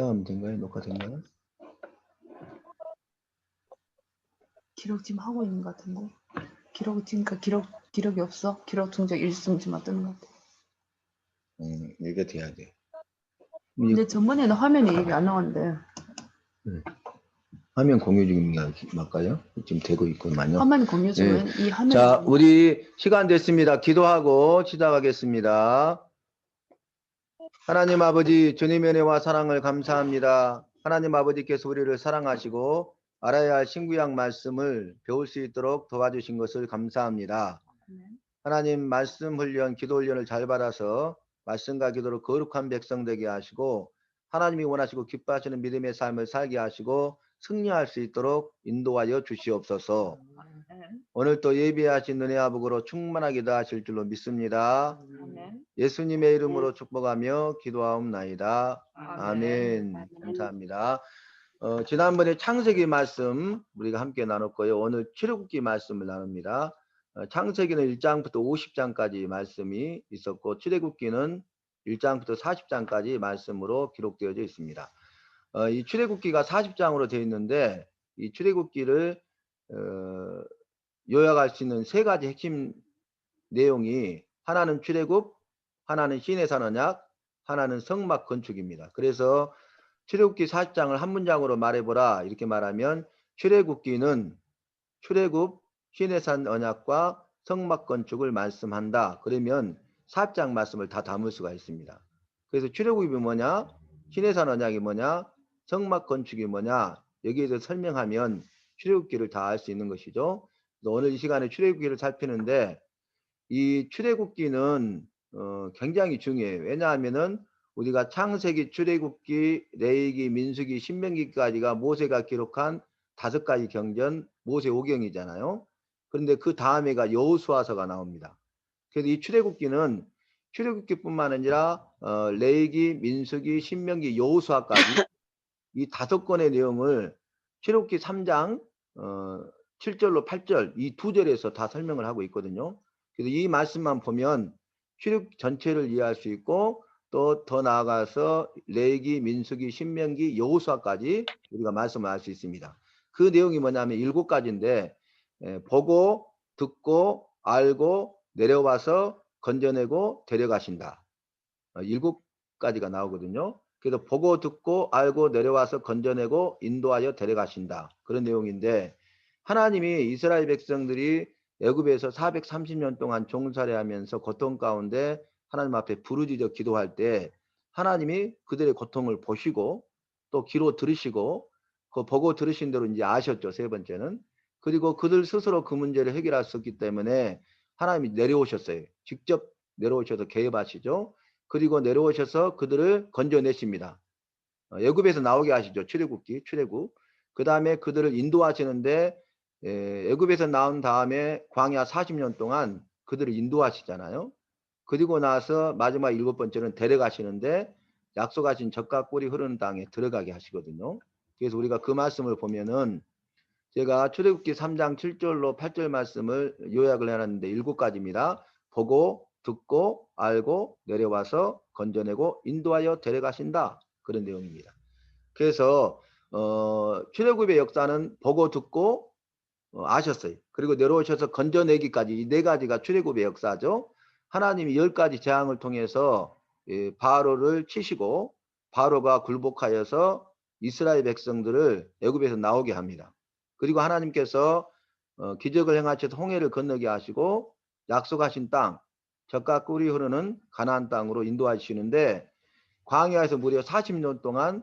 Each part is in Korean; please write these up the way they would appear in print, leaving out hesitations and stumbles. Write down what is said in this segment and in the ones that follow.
시작하면 된가요? 녹화된가요? 기록 지금 하고 있는 것 같은데. 기록 지금까 기록이 없어. 기록 동작 일수정지만 뜨는 것 같아. 이게 돼야 돼. 근데 전번에는 화면에 이게 안 나왔는데. 화면 공유 중인가 맞까요? 지금 되고 있구만요. 화면 공유 중은 이 화면. 자, 우리 시간 됐습니다. 기도하고 시작하겠습니다. 하나님 아버지, 주님의 은혜와 사랑을 감사합니다. 하나님 아버지께서 우리를 사랑하시고 알아야 할 신구약 말씀을 배울 수 있도록 도와주신 것을 감사합니다. 하나님 말씀 훈련, 기도 훈련을 잘 받아서 말씀과 기도로 거룩한 백성 되게 하시고 하나님이 원하시고 기뻐하시는 믿음의 삶을 살게 하시고 승리할 수 있도록 인도하여 주시옵소서. 오늘 또 예비하신 은혜 아복으로 충만하게 하실 줄로 믿습니다. 예수님의 이름으로 축복하며 기도하옵나이다. 아멘. 감사합니다. 지난번에 창세기 말씀 우리가 함께 나눴고요. 오늘 출애굽기 말씀을 나눕니다. 창세기는 1장부터 50장까지 말씀이 있었고 출애굽기는 1장부터 40장까지 말씀으로 기록되어져 있습니다. 이 출애굽기가 40장으로 되어 있는데 이 출애굽기를 요약할 수 있는 세 가지 핵심 내용이 하나는 출애굽, 하나는 시내산 언약, 하나는 성막 건축입니다. 그래서 출애굽기 40장을 한 문장으로 말해보라 이렇게 말하면 출애굽기는 출애굽, 시내산 언약과 성막 건축을 말씀한다. 그러면 40장 말씀을 다 담을 수가 있습니다. 그래서 출애굽이 뭐냐, 시내산 언약이 뭐냐, 성막 건축이 뭐냐 여기에 대해서 설명하면 출애굽기를 다 알 수 있는 것이죠. 오늘 이 시간에 출애굽기를 살피는데 이 출애굽기는 굉장히 중요해요. 왜냐하면은 우리가 창세기, 출애굽기, 레위기, 민수기, 신명기까지가 모세가 기록한 5가지 경전 모세 오경이잖아요. 그런데 그 다음에가 여호수아서가 나옵니다. 그래서 이 출애굽기는 출애굽기뿐만 아니라 레위기, 민수기, 신명기, 여호수아까지 이 5권의 내용을 출애굽기 3장 7절로 8절 이 2절에서 다 설명을 하고 있거든요. 그래서 이 말씀만 보면 출애굽 전체를 이해할 수 있고 또 더 나아가서 레위기, 민수기, 신명기, 여호수아까지 우리가 말씀을 할 수 있습니다. 그 내용이 뭐냐면 7가지인데 보고 듣고 알고 내려와서 건져내고 데려가신다. 7가지가 나오거든요. 그래서 보고 듣고 알고 내려와서 건져내고 인도하여 데려가신다. 그런 내용인데 하나님이 이스라엘 백성들이 애굽에서 430년 동안 종살이하면서 고통 가운데 하나님 앞에 부르짖어 기도할 때 하나님이 그들의 고통을 보시고 또 귀로 들으시고 그 보고 들으신 대로 이제 아셨죠. 세 번째는. 그리고 그들 스스로 그 문제를 해결할 수 없기 때문에 하나님이 내려오셨어요. 직접 내려오셔서 개입하시죠. 그리고 내려오셔서 그들을 건져내십니다. 애굽에서 나오게 하시죠. 출애굽기, 출애굽. 그 다음에 그들을 인도하시는데 애굽에서 나온 다음에 광야 40년 동안 그들을 인도하시잖아요. 그리고 나서 마지막 7번째는 데려가시는데 약속하신 젖과 꿀이 흐르는 땅에 들어가게 하시거든요. 그래서 우리가 그 말씀을 보면은 제가 출애굽기 3장 7절로 8절 말씀을 요약을 해놨는데 7가지입니다. 보고 듣고 알고 내려와서 건져내고 인도하여 데려가신다. 그런 내용입니다. 그래서 출애굽의 역사는 보고 듣고 아셨어요. 그리고 내려오셔서 건져내기까지 이 4가지가 출애굽의 역사죠. 하나님이 10가지 재앙을 통해서 바로를 치시고 바로가 굴복하여서 이스라엘 백성들을 애굽에서 나오게 합니다. 그리고 하나님께서 기적을 행하셔서 홍해를 건너게 하시고 약속하신 땅 젖과 꿀이 흐르는 가나안 땅으로 인도하시는데 광야에서 무려 40년 동안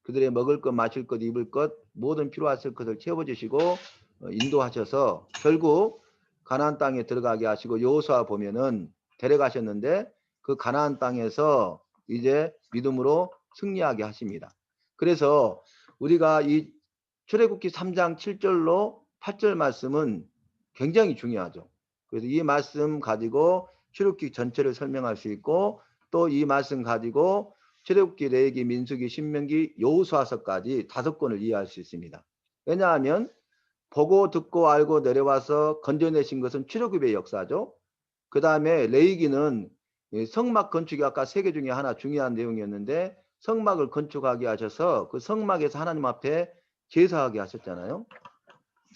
그들의 먹을 것, 마실 것, 입을 것 모든 필요하실 것을 채워주시고 인도하셔서 결국 가나안 땅에 들어가게 하시고 여호수아 보면은 데려가셨는데 그 가나안 땅에서 이제 믿음으로 승리하게 하십니다. 그래서 우리가 이 출애굽기 3장 7절로 8절 말씀은 굉장히 중요하죠. 그래서 이 말씀 가지고 출애굽기 전체를 설명할 수 있고 또 이 말씀 가지고 출애굽기, 레위기, 민수기, 신명기, 여호수아서까지 5권을 이해할 수 있습니다. 왜냐하면 보고 듣고 알고 내려와서 건져내신 것은 출애굽의 역사죠. 그 다음에 레위기는 성막 건축이 아까 3개 중에 하나 중요한 내용이었는데 성막을 건축하게 하셔서 그 성막에서 하나님 앞에 제사하게 하셨잖아요.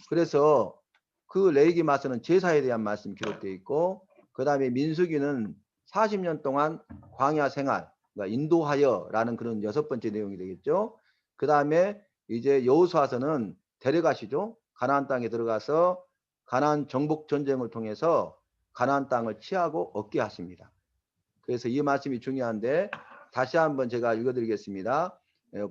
그래서 그 레위기마서는 제사에 대한 말씀이 기록되어 있고, 그 다음에 민수기는 40년 동안 광야 생활, 그러니까 인도하여라는 그런 6번째 내용이 되겠죠. 그 다음에 이제 여호수아서는 데려가시죠. 가나안 땅에 들어가서 가나안 정복 전쟁을 통해서 가나안 땅을 취하고 얻게 하십니다. 그래서 이 말씀이 중요한데 다시 한번 제가 읽어드리겠습니다.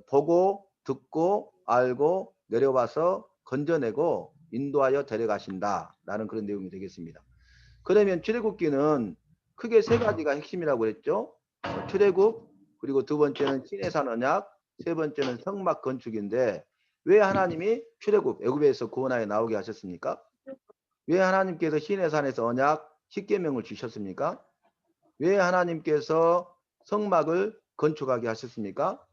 보고 듣고 알고 내려와서 건져내고 인도하여 데려가신다 라는 그런 내용이 되겠습니다. 그러면 출애굽기는 크게 3가지가 핵심이라고 그랬죠. 출애굽, 그리고 두 번째는 시내산 언약, 세 번째는 성막 건축인데 왜 하나님이 출애굽 애굽에서 구원하여 나오게 하셨습니까? 왜 하나님께서 시내산에서 언약 10계명을 주셨습니까? 왜 하나님께서 성막을 건축하게 하셨습니까?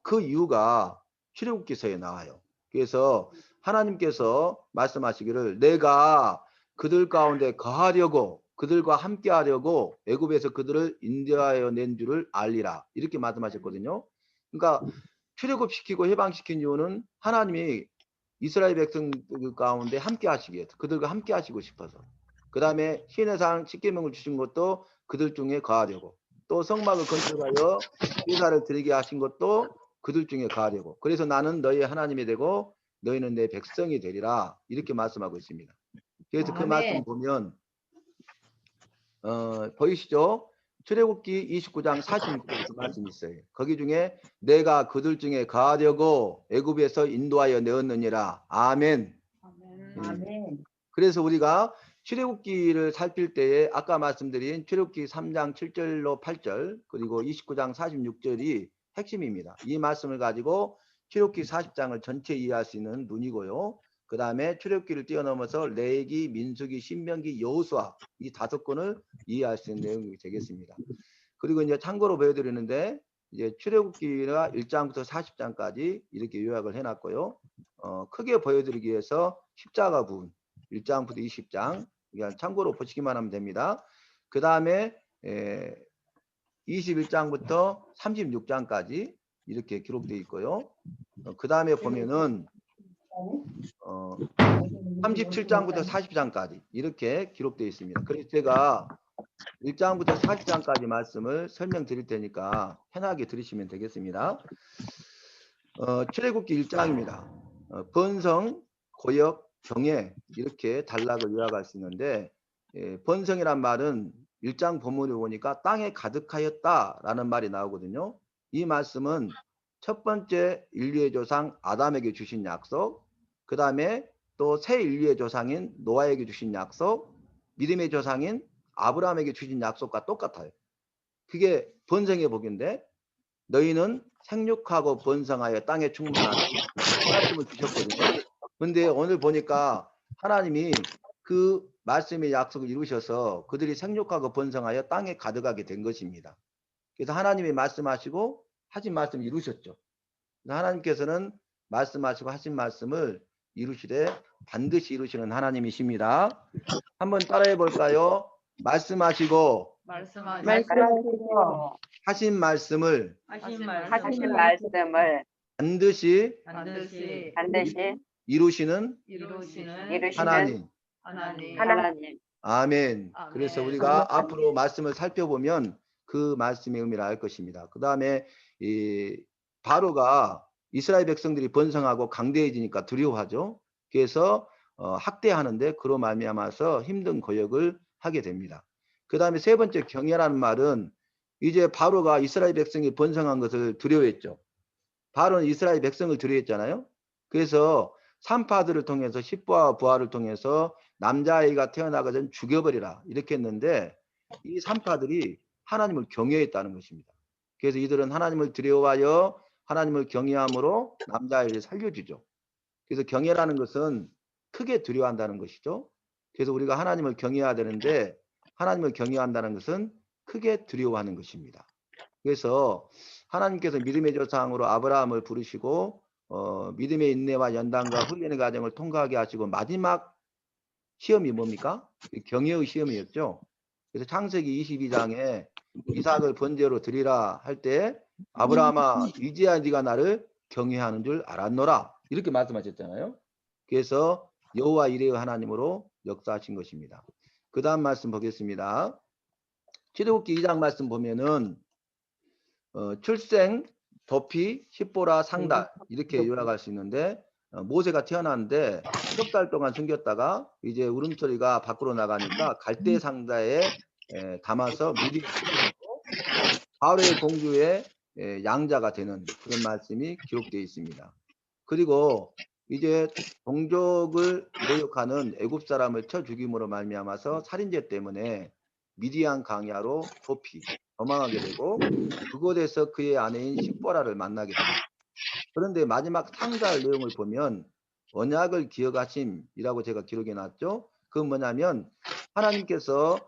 그 이유가 출애굽기서에 나와요. 그래서 하나님께서 말씀하시기를 내가 그들 가운데 거하려고 그들과 함께 하려고 애굽에서 그들을 인도하여 낸 줄을 알리라 이렇게 말씀하셨거든요. 그러니까 출애굽시키고 해방시킨 이유는 하나님이 이스라엘 백성들 가운데 함께 하시기 위해서 그들과 함께 하시고 싶어서, 그 다음에 시내산 10계명을 주신 것도 그들 중에 거하려고, 또 성막을 건축하여 제사를 드리게 하신 것도 그들 중에 거하려고, 그래서 나는 너희의 하나님이 되고 너희는 내 백성이 되리라 이렇게 말씀하고 있습니다. 그래서 그 말씀 보면 보이시죠? 출애굽기 29장 46절에 그 말씀이 있어요. 거기 중에 내가 그들 중에 거하려고 애굽에서 인도하여 내었느니라. 아멘. 아멘. 그래서 우리가 출애굽기를 살필 때에 아까 말씀드린 출애굽기 3장 7절로 8절 그리고 29장 46절이 핵심입니다. 이 말씀을 가지고 출애굽기 40장을 전체 이해할 수 있는 눈이고요. 그 다음에 출애굽기를 뛰어넘어서 레위기, 민수기, 신명기, 여호수아 이 5권을 이해할 수 있는 내용이 되겠습니다. 그리고 이제 참고로 보여드리는데 이제 출애굽기가 1장부터 40장까지 이렇게 요약을 해놨고요. 크게 보여드리기 위해서 십자가 부분 1장부터 20장 그냥 참고로 보시기만 하면 됩니다. 그 다음에 21장부터 36장까지 이렇게 기록되어 있고요. 그 다음에 보면은 37장부터 40장까지 이렇게 기록되어 있습니다. 그래서 제가 1장부터 40장까지 말씀을 설명드릴 테니까 편하게 들으시면 되겠습니다. 출애굽기 1장입니다. 번성, 고역, 경외 이렇게 단락을 요약할 수 있는데 번성이란 말은 1장 본문을 보니까 땅에 가득하였다라는 말이 나오거든요. 이 말씀은 첫 번째 인류의 조상 아담에게 주신 약속, 그 다음에 또 새 인류의 조상인 노아에게 주신 약속, 믿음의 조상인 아브라함에게 주신 약속과 똑같아요. 그게 번성의 복인데 너희는 생육하고 번성하여 땅에 충만하라 말씀을 주셨거든요. 근데 오늘 보니까 하나님이 그 말씀의 약속을 이루셔서 그들이 생육하고 번성하여 땅에 가득하게 된 것입니다. 그래서 하나님이 말씀하시고 하신 말씀을 이루셨죠. 하나님께서는 말씀하시고 하신 말씀을 이루시되 반드시 이루시는 하나님이십니다. 한번 따라해 볼까요? 말씀하시고 말씀하시고 하신 말씀을 하신 말씀을 반드시 반드시 이루시는 이루시는 하나님. 하나님. 아멘. 그래서 우리가 앞으로 말씀을 살펴보면 그 말씀의 의미를 알 것입니다. 그 다음에 바로가 이스라엘 백성들이 번성하고 강대해지니까 두려워하죠. 그래서 학대하는데 그로 말미암아서 힘든 고역을 하게 됩니다. 그 다음에 세 번째 경외라는 말은 이제 바로가 이스라엘 백성이 번성한 것을 두려워했죠. 바로는 이스라엘 백성을 두려워했잖아요. 그래서 산파들을 통해서 십부와 부하를 통해서 남자아이가 태어나기 전 죽여버리라 이렇게 했는데 이 산파들이 하나님을 경외했다는 것입니다. 그래서 이들은 하나님을 두려워하여 하나님을 경외함으로 남자아이를 살려주죠. 그래서 경외라는 것은 크게 두려워한다는 것이죠. 그래서 우리가 하나님을 경외해야 되는데 하나님을 경외한다는 것은 크게 두려워하는 것입니다. 그래서 하나님께서 믿음의 조상으로 아브라함을 부르시고 믿음의 인내와 연단과 훈련의 과정을 통과하게 하시고 마지막 시험이 뭡니까? 경외의 시험이었죠. 그래서 창세기 22장에 이삭을 번제로 드리라 할 때 아브라함아 이제야 네가 나를 경외하는 줄 알았노라. 이렇게 말씀하셨잖아요. 그래서 여호와 이레의 하나님으로 역사하신 것입니다. 그 다음 말씀 보겠습니다. 출애굽기 2장 말씀 보면은 출생, 도피, 십보라, 상달 이렇게 요약할 수 있는데 모세가 태어났는데 7달 동안 숨겼다가 이제 울음소리가 밖으로 나가니까 갈대 상자에 담아서 미리 바로의 공주의 양자가 되는 그런 말씀이 기록되어 있습니다. 그리고 이제 동족을 모욕하는 애굽 사람을 쳐 죽임으로 말미암아서 살인죄 때문에 미디안 강야로 도피 도망하게 되고 그곳에서 그의 아내인 십보라를 만나게 됩니다. 그런데 마지막 상달 내용을 보면 언약을 기억하심이라고 제가 기록해 놨죠. 그건 뭐냐면 하나님께서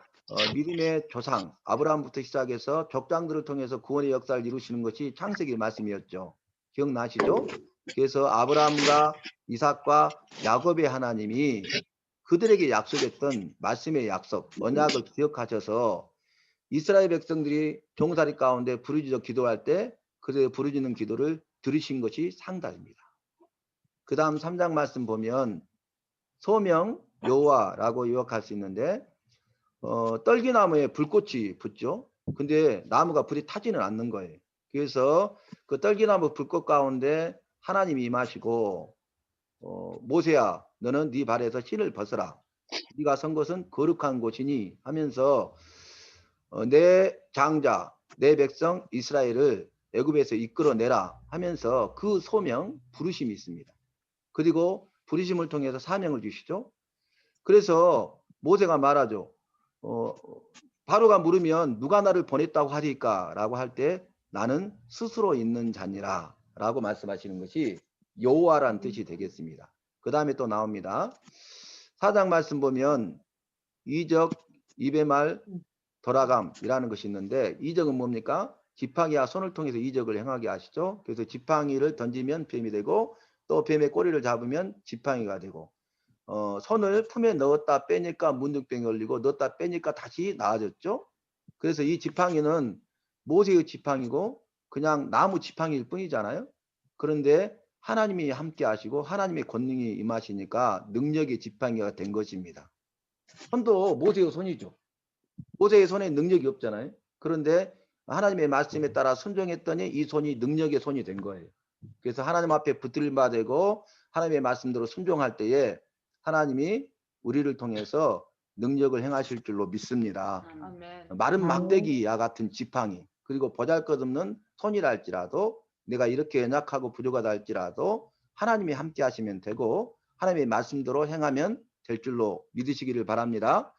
믿음의 조상 아브라함부터 시작해서 족장들을 통해서 구원의 역사를 이루시는 것이 창세기 말씀이었죠. 기억나시죠? 그래서 아브라함과 이삭과 야곱의 하나님이 그들에게 약속했던 말씀의 약속, 언약을 기억하셔서 이스라엘 백성들이 종살이 가운데 부르짖어 기도할 때 그들의 부르짖는 기도를 들으신 것이 상달입니다. 그 다음 3장 말씀 보면 소명 여호와라고 요약할 수 있는데 떨기나무에 불꽃이 붙죠. 근데 나무가 불이 타지는 않는 거예요. 그래서 그 떨기나무 불꽃 가운데 하나님이 임하시고 모세야 너는 네 발에서 신을 벗어라. 네가 선 것은 거룩한 곳이니 하면서 내 장자 내 백성 이스라엘을 애굽에서 이끌어내라 하면서 그 소명 부르심이 있습니다. 그리고 부르심을 통해서 사명을 주시죠. 그래서 모세가 말하죠. 바로가 물으면 누가 나를 보냈다고 하리까 라고 할 때 나는 스스로 있는 자니라 라고 말씀하시는 것이 여호와란 뜻이 되겠습니다. 그 다음에 또 나옵니다. 4장 말씀 보면 이적 입의 말 돌아감이라는 것이 있는데 이적은 뭡니까? 지팡이와 손을 통해서 이적을 행하게 하시죠. 그래서 지팡이를 던지면 뱀이 되고 또 뱀의 꼬리를 잡으면 지팡이가 되고 손을 품에 넣었다 빼니까 문둥병이 걸리고 넣었다 빼니까 다시 나아졌죠. 그래서 이 지팡이는 모세의 지팡이고 그냥 나무 지팡이일 뿐이잖아요. 그런데 하나님이 함께 하시고 하나님의 권능이 임하시니까 능력의 지팡이가 된 것입니다. 손도 모세의 손이죠. 모세의 손에 능력이 없잖아요. 그런데 하나님의 말씀에 따라 순종했더니 이 손이 능력의 손이 된 거예요. 그래서 하나님 앞에 붙들림바 되고 하나님의 말씀대로 순종할 때에 하나님이 우리를 통해서 능력을 행하실 줄로 믿습니다. 아멘. 마른 막대기와 같은 지팡이 그리고 보잘것없는 손이라 할지라도 내가 이렇게 연약하고 부족하다 할지라도 하나님이 함께 하시면 되고 하나님의 말씀대로 행하면 될 줄로 믿으시기를 바랍니다.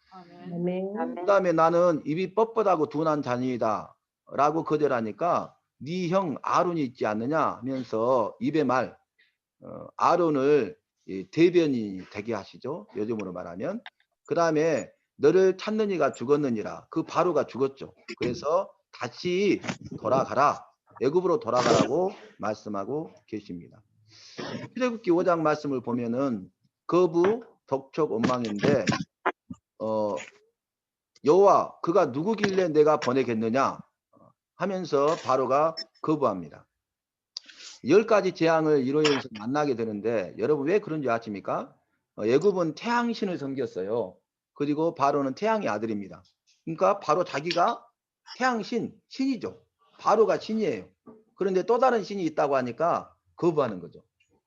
아멘. 그 다음에 나는 입이 뻣뻣하고 둔한 자녀이다 라고 거절하니까 네 형 아론이 있지 않느냐 하면서 입의 말 아론을 대변인이 되게 하시죠. 요즘으로 말하면. 그 다음에 너를 찾는 이가 죽었느니라. 그 바로가 죽었죠. 그래서 다시 돌아가라. 애굽으로 돌아가라고 말씀하고 계십니다. 출애굽기 5장 말씀을 보면은 거부, 독촉, 원망인데 여호와 그가 누구길래 내가 보내겠느냐 하면서 바로가 거부합니다. 10가지 재앙을 이루어서 만나게 되는데 여러분 왜 그런지 아십니까? 애굽은 태양신을 섬겼어요. 그리고 바로는 태양의 아들입니다. 그러니까 바로 자기가 태양신, 신이죠. 바로가 신이에요. 그런데 또 다른 신이 있다고 하니까 거부하는 거죠.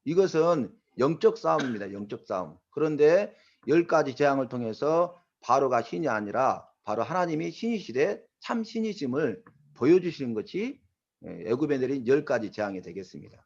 이것은 영적 싸움입니다. 영적 싸움. 그런데 10가지 재앙을 통해서 바로가 신이 아니라 바로 하나님이 신이시되 참 신이심을 보여주시는 것이 애굽에 내린 10가지 재앙이 되겠습니다.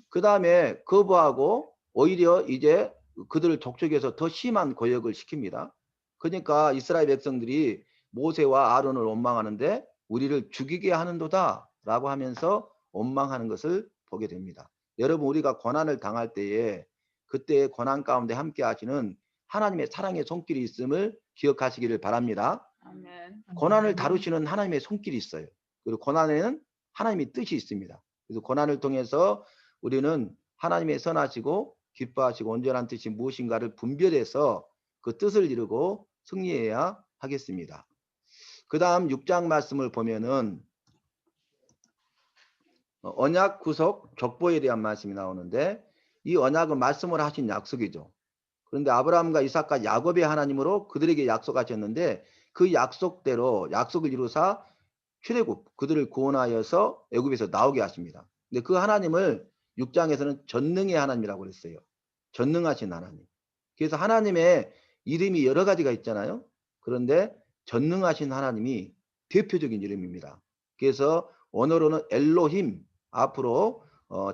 그 다음에 거부하고 오히려 이제 그들을 족적해서 더 심한 고역을 시킵니다. 그러니까 이스라엘 백성들이 모세와 아론을 원망하는데 우리를 죽이게 하는도다 라고 하면서 원망하는 것을 보게 됩니다. 여러분 우리가 고난을 당할 때에 그때의 고난 가운데 함께 하시는 하나님의 사랑의 손길이 있음을 기억하시기를 바랍니다. 아멘. 고난을 다루시는 하나님의 손길이 있어요. 그리고 고난에는 하나님의 뜻이 있습니다. 그래서 고난을 통해서 우리는 하나님의 선하시고 기뻐하시고 온전한 뜻이 무엇인가를 분별해서 그 뜻을 이루고 승리해야 하겠습니다. 그 다음 6장 말씀을 보면은 언약, 구속, 족보에 대한 말씀이 나오는데 이 언약은 말씀을 하신 약속이죠. 그런데 아브라함과 이삭과 야곱의 하나님으로 그들에게 약속하셨는데 그 약속대로 약속을 이루사 출애굽 그들을 구원하여서 애굽에서 나오게 하십니다. 근데 그 하나님을 6장에서는 전능의 하나님이라고 그랬어요. 전능하신 하나님. 그래서 하나님의 이름이 여러 가지가 있잖아요. 그런데 전능하신 하나님이 대표적인 이름입니다. 그래서 원어로는 엘로힘 앞으로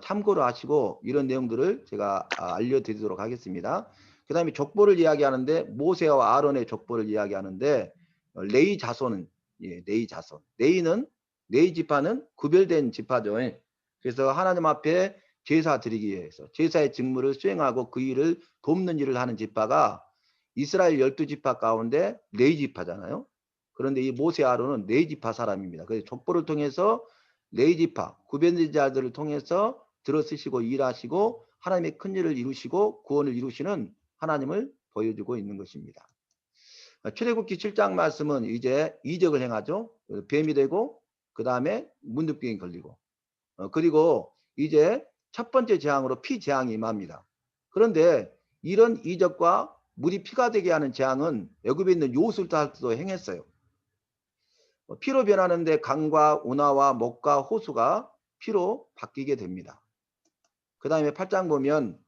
참고로 하시고 이런 내용들을 제가 알려드리도록 하겠습니다. 그 다음에 족보를 이야기하는데 모세와 아론의 족보를 이야기하는데 레위 자손은 레위 자손. 레위 지파는 구별된 지파죠. 그래서 하나님 앞에 제사 드리기 위해서 제사의 직무를 수행하고 그 일을 돕는 일을 하는 지파가 이스라엘 12지파 가운데 레위 지파잖아요. 그런데 이 모세 아론은 레위 지파 사람입니다. 그래서 족보를 통해서 레위 지파 구별된 자들을 통해서 들어쓰시고 일하시고 하나님의 큰 일을 이루시고 구원을 이루시는 하나님을 보여주고 있는 것입니다. 출애굽기 7장 말씀은 이제 이적을 행하죠. 뱀이 되고 그 다음에 문둥병이 걸리고 그리고 이제 첫 번째 재앙으로 피 재앙이 임합니다. 그런데 이런 이적과 물이 피가 되게 하는 재앙은 애굽에 있는 요술들도 행했어요. 피로 변하는데 강과 운하와 목과 호수가 피로 바뀌게 됩니다. 그 다음에 8장 보면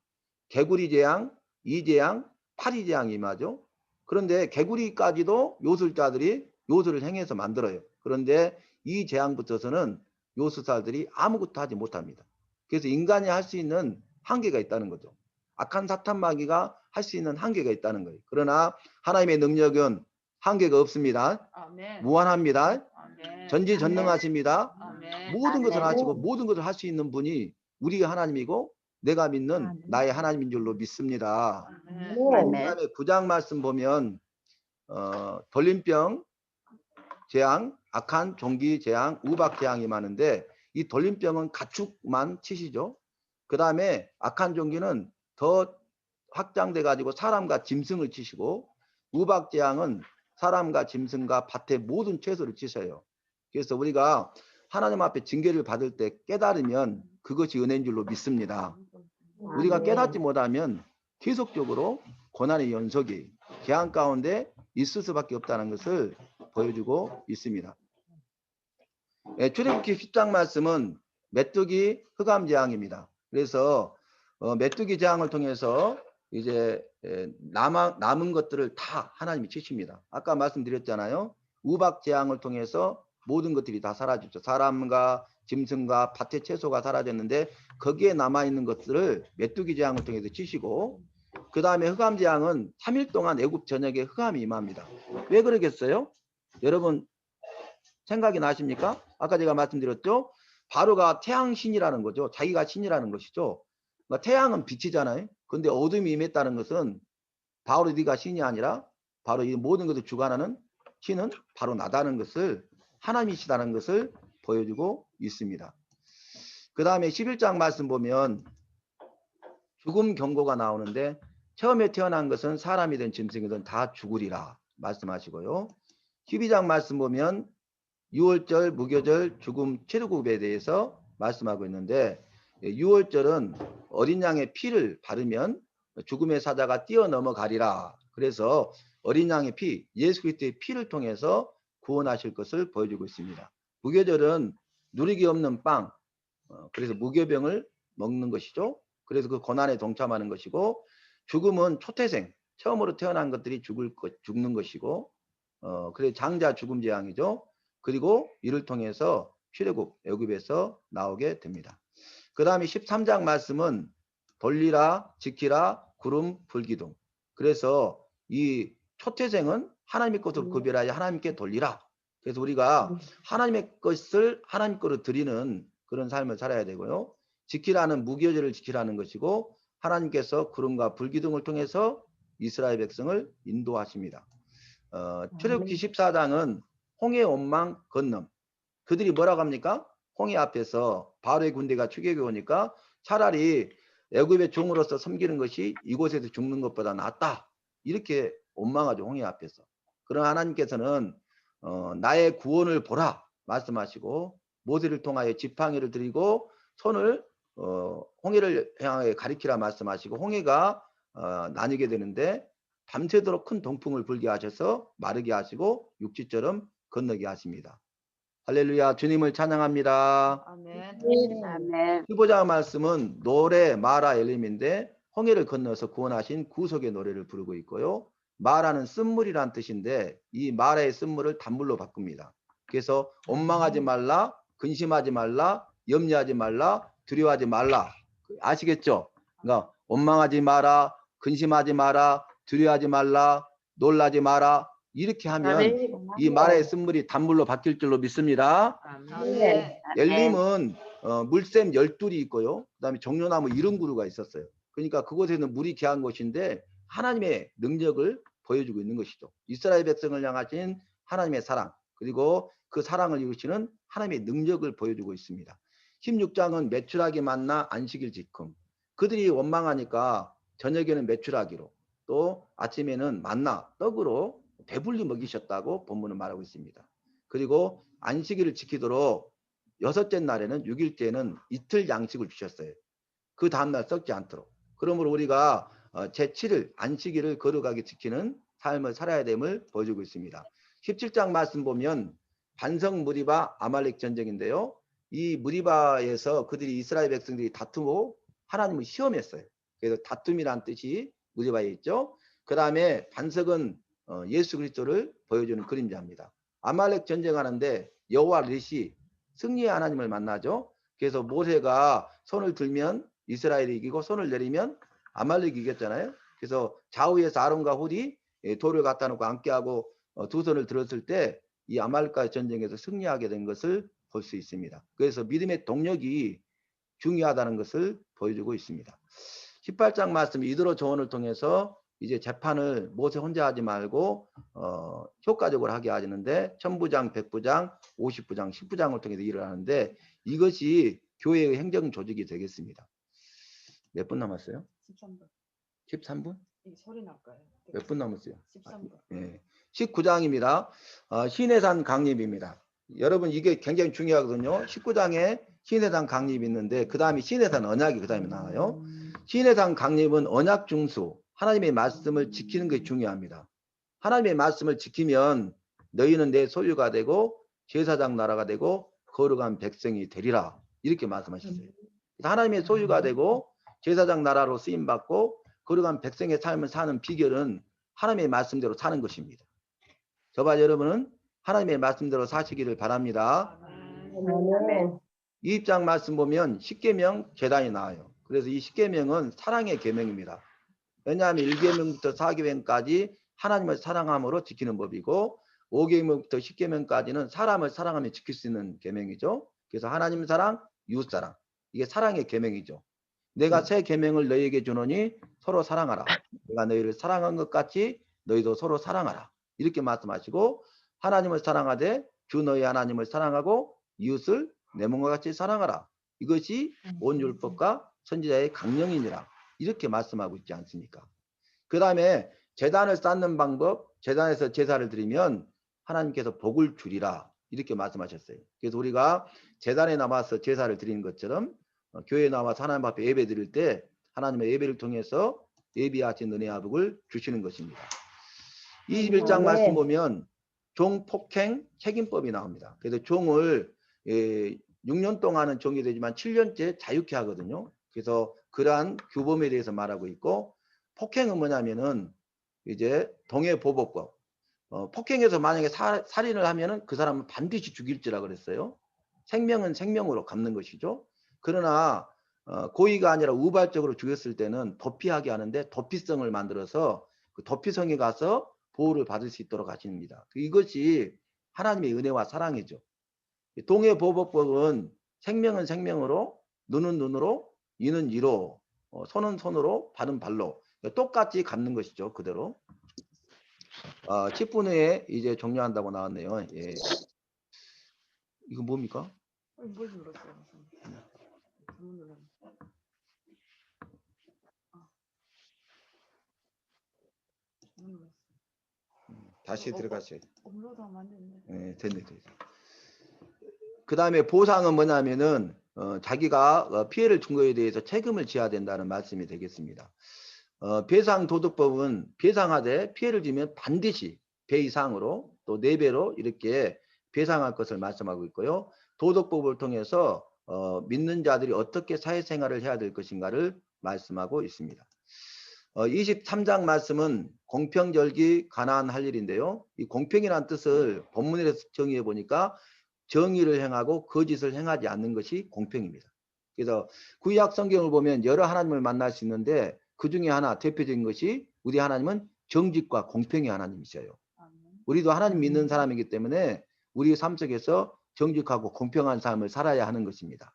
개구리 재앙, 이재앙, 파리 재앙이 임하죠. 그런데 개구리까지도 요술자들이 요술을 행해서 만들어요. 그런데 이 재앙부터서는 요술사들이 아무것도 하지 못합니다. 그래서 인간이 할 수 있는 한계가 있다는 거죠. 악한 사탄 마귀가 할 수 있는 한계가 있다는 거예요. 그러나 하나님의 능력은 한계가 없습니다. 아멘. 무한합니다. 아멘. 전지전능하십니다. 아멘. 모든 것을 아멘. 하시고 모든 것을 할 수 있는 분이 우리 하나님이고 내가 믿는 나의 하나님인 줄로 믿습니다. 아멘. 아멘. 그다음에 9장 말씀 보면 돌림병 재앙, 악한 종기 재앙, 우박 재앙이 많은데 이 돌림병은 가축만 치시죠. 그 다음에 악한 종기는 더 확장돼 가지고 사람과 짐승을 치시고 우박 재앙은 사람과 짐승과 밭의 모든 채소를 치셔요. 그래서 우리가 하나님 앞에 징계를 받을 때 깨달으면 그것이 은혜인 줄로 믿습니다. 우리가 깨닫지 못하면 계속적으로 고난의 연속이 재앙 가운데 있을 수밖에 없다는 것을 보여주고 있습니다. 출애굽기 10장 말씀은 메뚜기 흑암 재앙입니다. 그래서 메뚜기 재앙을 통해서 이제 남은 것들을 다 하나님이 치십니다. 아까 말씀드렸잖아요. 우박 재앙을 통해서 모든 것들이 다 사라졌죠. 사람과 짐승과 밭의 채소가 사라졌는데 거기에 남아있는 것들을 메뚜기 재앙을 통해서 치시고 그 다음에 흑암 재앙은 3일 동안 애굽 전역에 흑암이 임합니다. 왜 그러겠어요? 여러분 생각이 나십니까? 아까 제가 말씀드렸죠. 바로가 태양신이라는 거죠. 자기가 신이라는 것이죠. 그러니까 태양은 빛이잖아요. 근데 어둠이 임했다는 것은 바로 네가 신이 아니라 바로 이 모든 것을 주관하는 신은 바로 나다는 것을 하나님이시다는 것을 보여주고 있습니다. 그 다음에 11장 말씀 보면 죽음 경고가 나오는데 처음에 태어난 것은 사람이든 짐승이든 다 죽으리라 말씀하시고요. 12장 말씀 보면 유월절, 무교절, 죽음, 최루굽에 대해서 말씀하고 있는데 유월절은 어린 양의 피를 바르면 죽음의 사자가 뛰어넘어가리라. 그래서 어린 양의 피, 예수 그리스도의 피를 통해서 구원하실 것을 보여주고 있습니다. 무교절은 누리기 없는 빵, 그래서 무교병을 먹는 것이죠. 그래서 그 고난에 동참하는 것이고 죽음은 초태생, 처음으로 태어난 것들이 죽는 것이고 그래서 장자 죽음 재앙이죠. 그리고 이를 통해서 출애굽 애굽에서 나오게 됩니다. 그 다음에 13장 말씀은 돌리라 지키라 구름 불기둥. 그래서 이 초태생은 하나님의 것을 구별하여 하나님께 돌리라. 그래서 우리가 하나님의 것을 하나님 거로 드리는 그런 삶을 살아야 되고요. 지키라는 무교절을 지키라는 것이고 하나님께서 구름과 불기둥을 통해서 이스라엘 백성을 인도하십니다. 출애굽기 14장은 홍해 원망 건넌. 그들이 뭐라고 합니까? 홍해 앞에서 바로의 군대가 추격해 오니까 차라리 애굽의 종으로서 섬기는 것이 이곳에서 죽는 것보다 낫다. 이렇게 원망하죠. 홍해 앞에서. 그러나 하나님께서는 나의 구원을 보라 말씀하시고 모세를 통하여 지팡이를 들이고 손을 홍해를 향하여 가리키라 말씀하시고 홍해가 나뉘게 되는데 밤새도록 큰 동풍을 불게 하셔서 마르게 하시고 육지처럼 건너게 하십니다. 할렐루야. 주님을 찬양합니다. 아멘. 아멘. 15장 말씀은 노래 마라 엘림인데 홍해를 건너서 구원하신 구속의 노래를 부르고 있고요. 마라는 쓴물이란 뜻인데 이 마라의 쓴물을 단물로 바꿉니다. 그래서 원망하지 말라, 근심하지 말라, 염려하지 말라, 두려워하지 말라. 아시겠죠? 그러니까 원망하지 마라, 근심하지 마라, 두려워하지 말라, 놀라지 마라. 이렇게 하면 이 마라의 쓴물이 단물로 바뀔 줄로 믿습니다. 아멘. 엘림은 물샘 12이 있고요. 그 다음에 정료나무 70그루가 있었어요. 그러니까 그곳에는 물이 귀한 곳인데 하나님의 능력을 보여주고 있는 것이죠. 이스라엘 백성을 향하신 하나님의 사랑, 그리고 그 사랑을 이루시는 하나님의 능력을 보여주고 있습니다. 16장은 메추라기 만나 안식일 지킴. 그들이 원망하니까 저녁에는 메추라기로, 또 아침에는 만나 떡으로 배불리 먹이셨다고 본문은 말하고 있습니다. 그리고 안식일을 지키도록 6째 날에는 6일째는 이틀 양식을 주셨어요. 그 다음날 썩지 않도록. 그러므로 우리가 제7일 안식일을 거룩하게 지키는 삶을 살아야 됨을 보여주고 있습니다. 17장 말씀 보면 반성 무리바 아말렉 전쟁인데요. 이 무리바에서 그들이 이스라엘 백성들이 다투고 하나님을 시험했어요. 그래서 다툼이란 뜻이 무리바에 있죠. 그 다음에 반석은 예수 그리스도를 보여주는 그림자입니다. 아말렉 전쟁하는데 여호와 렛이 승리의 하나님을 만나죠. 그래서 모세가 손을 들면 이스라엘이 이기고 손을 내리면 아말렉이 이겼잖아요. 그래서 좌우에서 아론과 홀이 돌을 갖다 놓고 함께하고 두 손을 들었을 때 이 아말렉과의 전쟁에서 승리하게 된 것을 볼 수 있습니다. 그래서 믿음의 동력이 중요하다는 것을 보여주고 있습니다. 18장 말씀 이드로 조언을 통해서 이제 재판을 모세 혼자 하지 말고 효과적으로 하게 하시는데 천부장, 백부장, 50부장, 10부장을 통해서 일을 하는데 이것이 교회의 행정 조직이 되겠습니다. 몇 분 남았어요? 13분. 13분? 이게 소리 날 거예요. 몇 분 남았어요? 13분. 예. 19장입니다. 신해산 강립입니다. 여러분 이게 굉장히 중요하거든요. 19장에 신해산 강립이 있는데 그 다음에 신해산 언약이 그 다음에 나와요. 신해산 강립은 언약 중수, 하나님의 말씀을 지키는 것이 중요합니다. 하나님의 말씀을 지키면 너희는 내 소유가 되고 제사장 나라가 되고 거룩한 백성이 되리라. 이렇게 말씀하셨어요. 하나님의 소유가 되고 제사장 나라로 쓰임받고 거룩한 백성의 삶을 사는 비결은 하나님의 말씀대로 사는 것입니다. 저와 여러분은 하나님의 말씀대로 사시기를 바랍니다. 아멘. 이 입장 말씀 보면 십계명 계단이 나와요. 그래서 이 십계명은 사랑의 계명입니다. 왜냐하면 1계명부터 4계명까지 하나님을 사랑함으로 지키는 법이고 5계명부터 10계명까지는 사람을 사랑하며 지킬 수 있는 계명이죠. 그래서 하나님 사랑, 이웃 사랑. 이게 사랑의 계명이죠. 내가 새 계명을 너희에게 주노니 서로 사랑하라. 내가 너희를 사랑한 것 같이 너희도 서로 사랑하라. 이렇게 말씀하시고 하나님을 사랑하되 주 너희 하나님을 사랑하고 이웃을 내 몸과 같이 사랑하라. 이것이 온 율법과 선지자의 강령이니라. 이렇게 말씀하고 있지 않습니까? 그 다음에 제단을 쌓는 방법, 제단에서 제사를 드리면 하나님께서 복을 주리라. 이렇게 말씀하셨어요. 그래서 우리가 제단에 나와서 제사를 드리는 것처럼 교회에 나와서 하나님 앞에 예배 드릴 때 하나님의 예배를 통해서 예비하신 은혜와 복을 주시는 것입니다. 21장 말씀 보면 종 폭행 책임법이 나옵니다. 그래서 종을 6년 동안은 종이 되지만 7년째 자유케 하거든요. 그래서 그러한 규범에 대해서 말하고 있고 폭행은 뭐냐면은 이제 동해보복법. 폭행해서 만약에 살인을 하면은 그 사람은 반드시 죽일지라 그랬어요. 생명은 생명으로 갚는 것이죠. 그러나 고의가 아니라 우발적으로 죽였을 때는 도피하게 하는데 도피성을 만들어서 그 도피성에 가서 보호를 받을 수 있도록 하십니다. 이것이 하나님의 은혜와 사랑이죠. 동해보복법은 생명은 생명으로, 눈은 눈으로, 이는 이로, 손은 손으로, 발은 발로 똑같이 갚는 것이죠. 그대로. 10분 후에 이제 종료한다고 나왔네요. 예. 이거 뭡니까? 뭘 눌렀어요? 잘못 눌렀네. 잘못 눌렀어. 다시 들어가셔야 돼요. 업로드하면 안 되는데. 예, 됐네. 그 다음에 보상은 뭐냐면은 자기가 피해를 준 거에 대해서 책임을 져야 된다는 말씀이 되겠습니다. 배상도덕법은 배상하되 피해를 주면 반드시 배 이상으로 또 4배로 이렇게 배상할 것을 말씀하고 있고요. 도덕법을 통해서 믿는 자들이 어떻게 사회생활을 해야 될 것인가를 말씀하고 있습니다. 23장 말씀은 공평절기 가난할 일인데요. 이 공평이라는 뜻을 본문에서 정의해 보니까 정의를 행하고 거짓을 행하지 않는 것이 공평입니다. 그래서 구약 성경을 보면 여러 하나님을 만날 수 있는데 그 중에 하나 대표적인 것이 우리 하나님은 정직과 공평의 하나님이셔요. 우리도 하나님 믿는 사람이기 때문에 우리 삶 속에서 정직하고 공평한 삶을 살아야 하는 것입니다.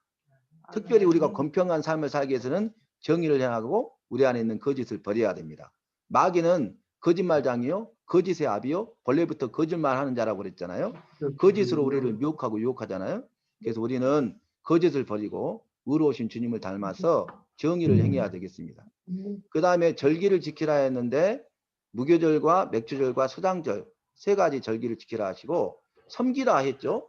특별히 우리가 공평한 삶을 살기 위해서는 정의를 행하고 우리 안에 있는 거짓을 버려야 됩니다. 마귀는 거짓말장이요, 거짓의 아비요, 본래부터 거짓말하는 자라고 그랬잖아요. 거짓으로 우리를 미혹하고 유혹하잖아요. 그래서 우리는 거짓을 버리고 의로우신 주님을 닮아서 정의를 행해야 되겠습니다. 그 다음에 절기를 지키라 했는데 무교절과 맥주절과 수당절 3가지 절기를 지키라 하시고 섬기라 했죠.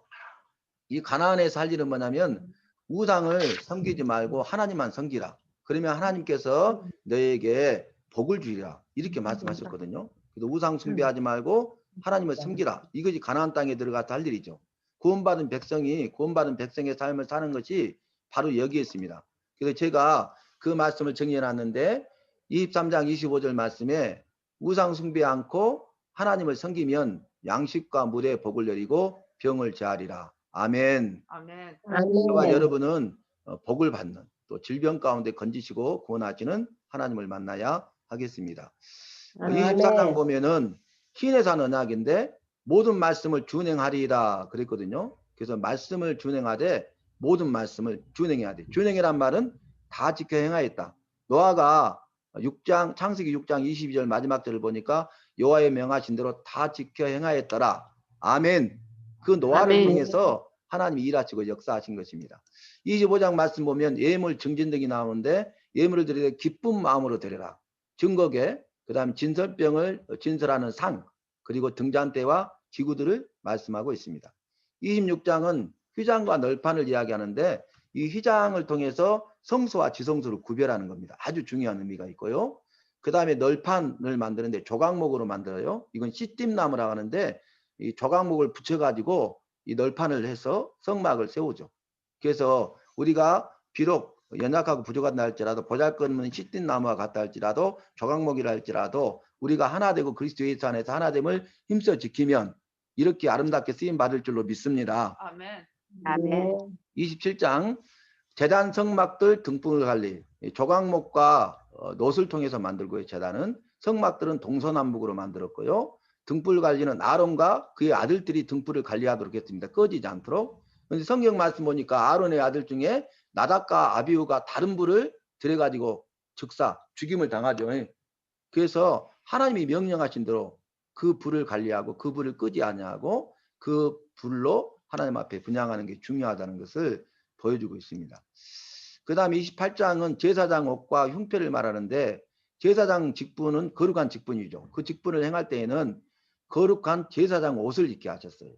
이 가나안에 살 일은 뭐냐면 우상을 섬기지 말고 하나님만 섬기라. 그러면 하나님께서 너에게 복을 주리라. 이렇게 말씀하셨거든요. 그래서 우상 숭배하지 말고 하나님을 섬기라. 이것이 가나안 땅에 들어가서 할 일이죠. 구원받은 백성이 구원받은 백성의 삶을 사는 것이 바로 여기에 있습니다. 그래서 제가 그 말씀을 정리해 놨는데 23장 25절 말씀에 우상 숭배 않고 하나님을 섬기면 양식과 물에 복을 내리고 병을 제하리라. 아멘. 아멘. 저와 여러분은 복을 받는 또 질병 가운데 건지시고 구원하시는 하나님을 만나야 하겠습니다. 24장 보면은 신의 산 언약인데 모든 말씀을 준행하리라 그랬거든요. 그래서 말씀을 준행하되 모든 말씀을 준행해야 돼. 준행이란 말은 다 지켜 행하였다. 노아가 창세기 6장 22절 마지막 절을 보니까 여호와의 명하신 대로 다 지켜 행하였더라. 아멘. 그 노아를 아멘. 통해서 하나님이 일하시고 역사하신 것입니다. 25장 말씀 보면 예물 증진 등이 나오는데 예물을 드리되 기쁜 마음으로 드려라. 증거계, 그 다음 진설병을 진설하는 상, 그리고 등잔대와 기구들을 말씀하고 있습니다. 26장은 휘장과 널판을 이야기하는데 이 휘장을 통해서 성소와 지성소를 구별하는 겁니다. 아주 중요한 의미가 있고요. 그 다음에 널판을 만드는데 조각목으로 만들어요. 이건 씨띠나무라고 하는데 이 조각목을 붙여가지고 이 널판을 해서 성막을 세우죠. 그래서 우리가 비록 연약하고 부족하다 할지라도 보잘것없는 씨띠나무와 같다 할지라도 조각목이라 할지라도 우리가 하나 되고 그리스도 예수 안에서 하나됨을 힘써 지키면 이렇게 아름답게 쓰임 받을 줄로 믿습니다. 아멘. 아멘. 27장 제단 성막들 등불 관리 조각목과 놋을 통해서 만들고요. 제단은 성막들은 동서남북으로 만들었고요. 등불 관리는 아론과 그의 아들들이 등불을 관리하도록 했습니다. 꺼지지 않도록. 그런데 성경 말씀 보니까 아론의 아들 중에 나답과 아비후가 다른 불을 들여가지고 죽임을 당하죠. 그래서 하나님이 명령하신 대로 그 불을 관리하고 그 불을 끄지 아니하고 그 불로 하나님 앞에 분향하는 게 중요하다는 것을 보여주고 있습니다. 그 다음에 28장은 제사장 옷과 흉패를 말하는데 제사장 직분은 거룩한 직분이죠. 그 직분을 행할 때에는 거룩한 제사장 옷을 입게 하셨어요.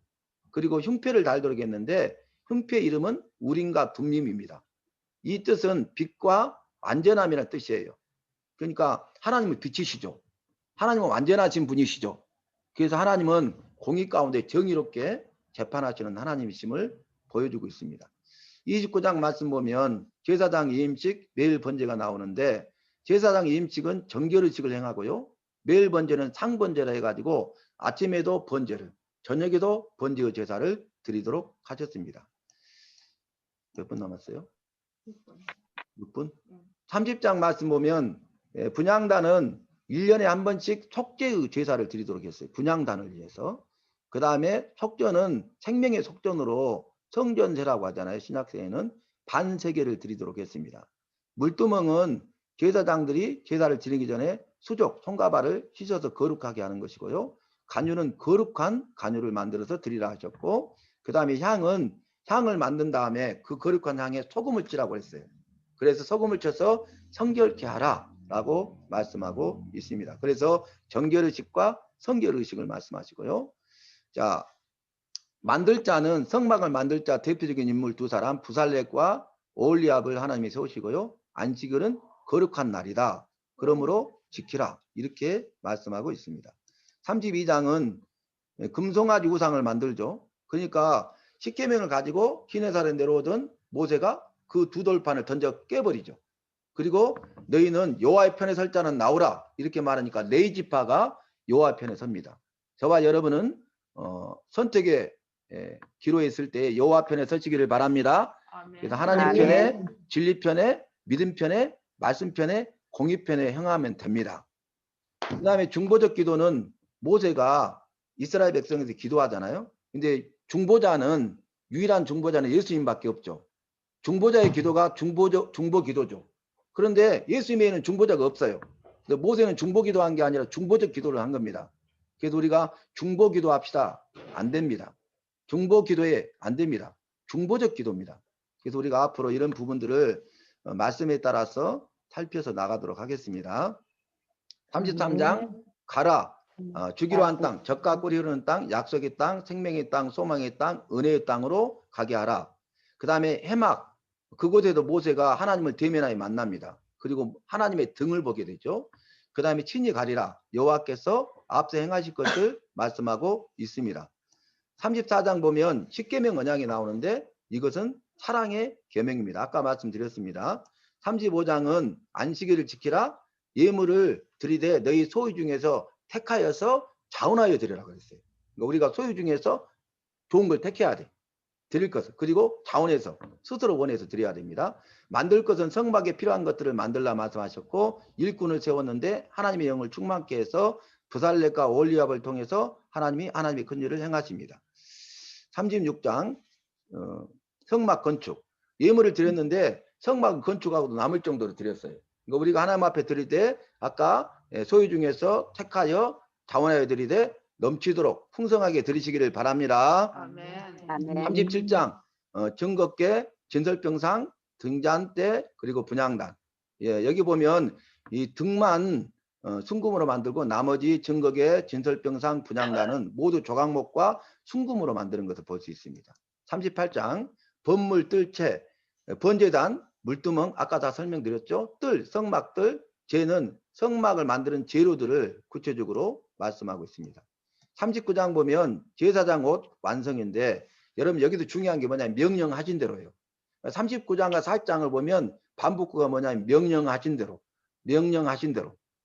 그리고 흉패를 달도록 했는데 흉패 이름은 우림과 둠림입니다. 이 뜻은 빛과 완전함이라는 뜻이에요. 그러니까 하나님은 빛이시죠. 하나님은 완전하신 분이시죠. 그래서 하나님은 공의 가운데 정의롭게 재판하시는 하나님이심을 보여주고 있습니다. 29장 말씀 보면 제사장 이임식, 매일 번제가 나오는데 제사장 이임식은 정결의식을 행하고요. 매일 번제는 상번제라 해가지고 아침에도 번제를, 저녁에도 번제의 제사를 드리도록 하셨습니다. 몇 분 남았어요? 6분? 30장 말씀 보면 분향단은 1년에 한 번씩 속죄의 제사를 드리도록 했어요. 분향단을 위해서. 그 다음에 속전은 생명의 속전으로 성전세라고 하잖아요. 신약세에는 반세계를 드리도록 했습니다. 물두멍은 제사장들이 제사를 드리기 전에 수족, 손가발을 씻어서 거룩하게 하는 것이고요. 간유는 거룩한 간유를 만들어서 드리라 하셨고, 그 다음에 향은 향을 만든 다음에 그 거룩한 향에 소금을 치라고 했어요. 그래서 소금을 쳐서 성결케 하라 라고 말씀하고 있습니다. 그래서 정결의식과 성결의식을 말씀하시고요. 자, 만들 자는 성막을 만들 자 대표적인 인물 두 사람 부살렉과 오홀리압을 하나님이 세우시고요. 안식일은 거룩한 날이다. 그러므로 지키라. 이렇게 말씀하고 있습니다. 32장은 금송아지 우상을 만들죠. 그러니까 십계명을 가지고 시내산에 내려오던 모세가 그 두 돌판을 던져 깨버리죠. 그리고 너희는 여호와의 편에 설 자는 나오라 이렇게 말하니까 네 지파가 여호와의 편에 섭니다. 저와 여러분은 선택의 기로에 있을 때 여호와 편에 서시기를 바랍니다. 그래서 하나님 아멘. 편에, 진리 편에, 믿음 편에, 말씀 편에, 공의 편에 행하면 됩니다. 그 다음에 중보적 기도는 모세가 이스라엘 백성에서 기도하잖아요. 근데 중보자는 유일한 중보자는 예수님밖에 없죠. 중보자의 기도가 중보 기도죠. 그런데 예수님에는 중보자가 없어요. 근데 모세는 중보 기도한 게 아니라 중보적 기도를 한 겁니다. 그래서 우리가 중보 기도합시다. 안 됩니다. 중보 기도에 안 됩니다. 중보적 기도입니다. 그래서 우리가 앞으로 이런 부분들을 말씀에 따라서 살펴서 나가도록 하겠습니다. 33장 가라. 주기로 한 땅, 젖과 꿀이 흐르는 땅, 약속의 땅, 생명의 땅, 소망의 땅, 은혜의 땅으로 가게 하라. 그 다음에 해막, 그곳에도 모세가 하나님을 대면하여 만납니다. 그리고 하나님의 등을 보게 되죠. 그 다음에 친히 가리라. 여호와께서 앞서 행하실 것을 말씀하고 있습니다. 34장 보면 십계명 언약이 나오는데 이것은 사랑의 계명입니다. 아까 말씀드렸습니다. 35장은 안식일을 지키라. 예물을 드리되 너희 소유 중에서 택하여서 자원하여 드리라고 했어요. 그러니까 우리가 소유 중에서 좋은 걸 택해야 돼. 드릴 것을. 그리고 자원해서 스스로 원해서 드려야 됩니다. 만들 것은 성막에 필요한 것들을 만들라 말씀하셨고 일꾼을 세웠는데 하나님의 영을 충만케 해서 부살렉과 오홀리압을 통해서 하나님의 큰 일을 행하십니다. 36장 성막 건축. 예물을 드렸는데 성막을 건축하고도 남을 정도로 드렸어요. 그러니까 우리가 하나님 앞에 드릴 때 아까 소유 중에서 택하여 자원하여 드리되 넘치도록 풍성하게 드리시기를 바랍니다. 아멘. 아멘. 37장 증거께, 진설병상, 등잔대, 그리고 분향단. 여기 보면 이 등만 순금으로 만들고 나머지 증거계, 진설병상, 분향단은 모두 조각목과 순금으로 만드는 것을 볼 수 있습니다. 38장 번물, 뜰채, 번제단, 물두멍 아까 다 설명드렸죠. 뜰, 성막들, 재는 성막을 만드는 재료들을 구체적으로 말씀하고 있습니다. 39장 보면 제사장 옷 완성인데 여러분 여기도 중요한 게 뭐냐면 명령하신 대로예요. 39장과 40장을 보면 반복구가 뭐냐면 명령하신 대로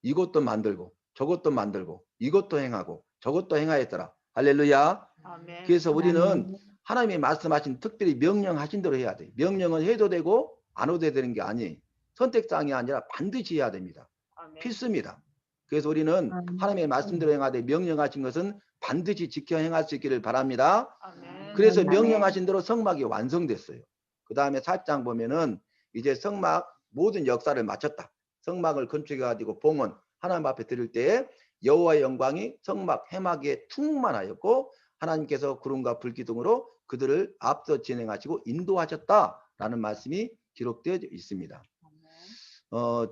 이것도 만들고 저것도 만들고 이것도 행하고 저것도 행하였더라. 할렐루야. 아멘. 그래서 우리는 하나님이 말씀하신 특별히 명령하신 대로 해야 돼. 명령은 해도 되고 안 해도 되는 게 아니에요. 선택사항이 아니라 반드시 해야 됩니다. 아멘. 필수입니다. 그래서 우리는 하나님의 말씀대로 행하되 명령하신 것은 반드시 지켜 행할 수 있기를 바랍니다. 아멘. 그래서 아멘. 명령하신 대로 성막이 완성됐어요. 그 다음에 4장 보면은 이제 성막 모든 역사를 마쳤다. 성막을 건축해가지고 봉헌 하나님 앞에 드릴 때에 여호와의 영광이 성막 해막에 충만하였고 하나님께서 구름과 불기둥으로 그들을 앞서 진행하시고 인도하셨다라는 말씀이 기록되어 있습니다.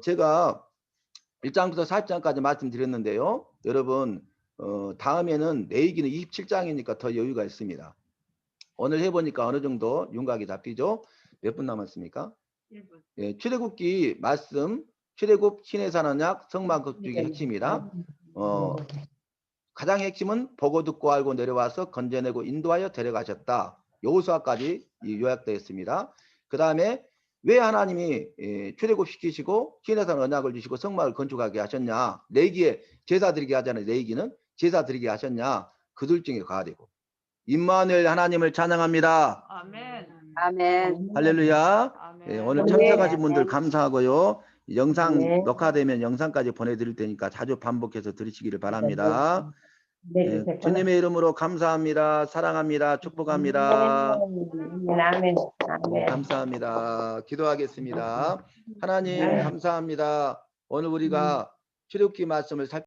제가 1장부터 4장까지 말씀드렸는데요. 여러분 다음에는 내일기는 27장이니까 더 여유가 있습니다. 오늘 해보니까 어느 정도 윤곽이 잡히죠. 몇 분 남았습니까? 1분. 예, 출애굽기 말씀, 출애굽 시내산 언약 성막 건축의 핵심이다. 가장 핵심은 보고 듣고 알고 내려와서 건져내고 인도하여 데려가셨다. 여호수아까지 요약되어 있습니다. 그 다음에 왜 하나님이 출애굽시키시고 시내산 언약을 주시고 성막을 건축하게 하셨냐. 레위기에 제사 드리게 하잖아요. 레위기는 제사 드리게 하셨냐. 그들 중에 가야 되고 임마누엘 하나님을 찬양합니다. 아멘. 아멘. 할렐루야. 아멘. 예, 오늘 아멘. 참석하신 분들 아멘. 감사하고요. 영상 아멘. 녹화되면 영상까지 보내드릴 테니까 자주 반복해서 들으시기를 바랍니다. 네, 주님의 이름으로 감사합니다. 사랑합니다. 축복합니다. 아멘. 아멘. 감사합니다. 기도하겠습니다. 하나님 감사합니다. 오늘 우리가 출애굽기 말씀을